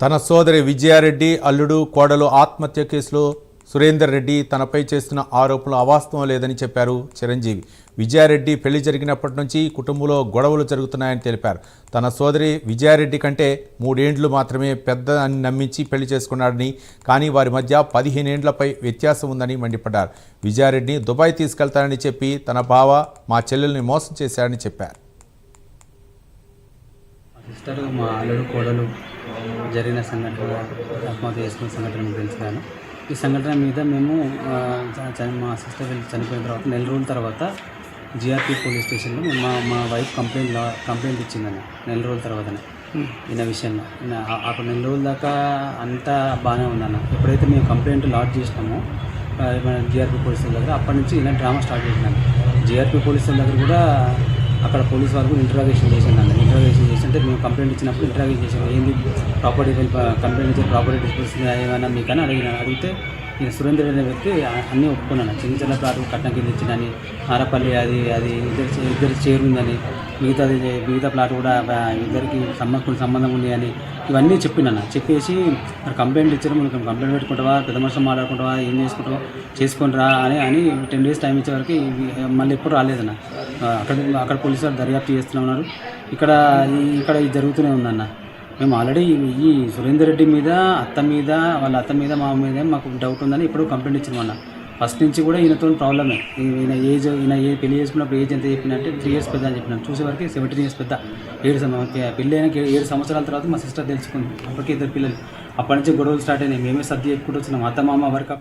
తన సోదరి విజయారెడ్డి అల్లుడు కోడలు ఆత్మహత్య కేసులో సురేందర్ రెడ్డి తనపై చేస్తున్న ఆరోపణలు అవాస్తవం లేదని చెప్పారు చిరంజీవి. విజయారెడ్డి పెళ్లి జరిగినప్పటి నుంచి కుటుంబంలో గొడవలు జరుగుతున్నాయని తెలిపారు. తన సోదరి విజయారెడ్డి కంటే 3 ఏండ్లు మాత్రమే పెద్ద అని నమ్మించి పెళ్లి చేసుకున్నాడని, కానీ వారి మధ్య 15 ఏండ్లపై వ్యత్యాసం ఉందని మండిపడ్డారు. విజయారెడ్డిని దుబాయ్ తీసుకెళ్తానని చెప్పి తన బావ మా చెల్లెల్ని మోసం చేశాడని చెప్పారు. సిస్టర్ మా అల్లుడు కోడలు జరిగిన సంఘటన, ఆత్మహత్య చేసుకున్న సంఘటన మీకు తెలుసుగాను. ఈ సంఘటన మీద మేము మా సిస్టర్ చనిపోయిన తర్వాత 4 రోజుల తర్వాత జిఆర్పి పోలీస్ స్టేషన్లో మా వైఫ్ కంప్లైంట్ ఇచ్చిందని 4 రోజుల తర్వాతనే ఈయన విషయంలో. అక్కడ 4 రోజుల దాకా అంతా బాగానే ఉందన్న. ఎప్పుడైతే మేము కంప్లైంట్ లాడ్జ్ చేసినామో జిఆర్పి పోలీసుల దగ్గర, అప్పటి నుంచి ఇలా డ్రామా స్టార్ట్ చేసినాను. జిఆర్పి పోలీసుల దగ్గర కూడా అక్కడ పోలీస్ వరకు ఇంటరాగేషన్ చేసిందండి. ఇంటరాగేషన్ చేసింటే మేము కంప్లైంట్ ఇచ్చినప్పుడు ఇంటరాగేషన్ చేసాము. ఏంది ప్రాపర్టీ కంప్లైంట్ ఇచ్చిన ప్రాపర్టీ డిస్పోజిషన్ ఏమైనా మీకని అడిగితే నేను సురేందర్ అనే వ్యక్తి అన్నీ ఒప్పుకున్నాను. చిన్న ప్లాట్ కట్నం కింద ఇచ్చిందని, ఆరపల్లి అది ఇద్దరు చేరుందని, మిగతా ప్లాట్ కూడా ఇద్దరికి సంబంధం ఉంది అని ఇవన్నీ చెప్పినాను. చెప్పేసి మరి కంప్లైంట్ ఇచ్చారు, మనం కంప్లైంట్ పెట్టుకుంటావా, పెద్ద మనుషులు మాట్లాడుకుంటావా, ఏం చేసుకుంటావా చేసుకుంటారా అని 10 days టైం ఇచ్చే వరకు మళ్ళీ ఎప్పుడు రాలేదన్న. అక్కడ పోలీసు వాళ్ళు దర్యాప్తు చేస్తూనే ఉన్నారు. ఇక్కడ ఇది జరుగుతూనే ఉందన్న. మేము ఆల్రెడీ ఈ సురేందర్ రెడ్డి మీద, వాళ్ళ అత్త మీద, మా మీద మాకు డౌట్ ఉందని ఇప్పుడు కంప్లైంట్ ఇచ్చినామన్న. ఫస్ట్ నుంచి కూడా ఈయనతో ప్రాబ్లమే. ఈయన పెళ్లి చేసుకున్నప్పుడు ఏజ్ ఎంత చెప్పినంటే 3 years పెద్ద అని చెప్పినాను. చూసేవరకు 17 years పెద్ద. పెళ్ళి అయినా 7 సంవత్సరాల తర్వాత మా సిస్టర్ తెలుసుకుంది. అప్పటికే 2 పిల్లలు. అప్పటి నుంచి గొడవలు స్టార్ట్ అయినాయి. మేమే సర్ది చెప్పుకుంటూ వచ్చినాం. అత్త మామ వరకు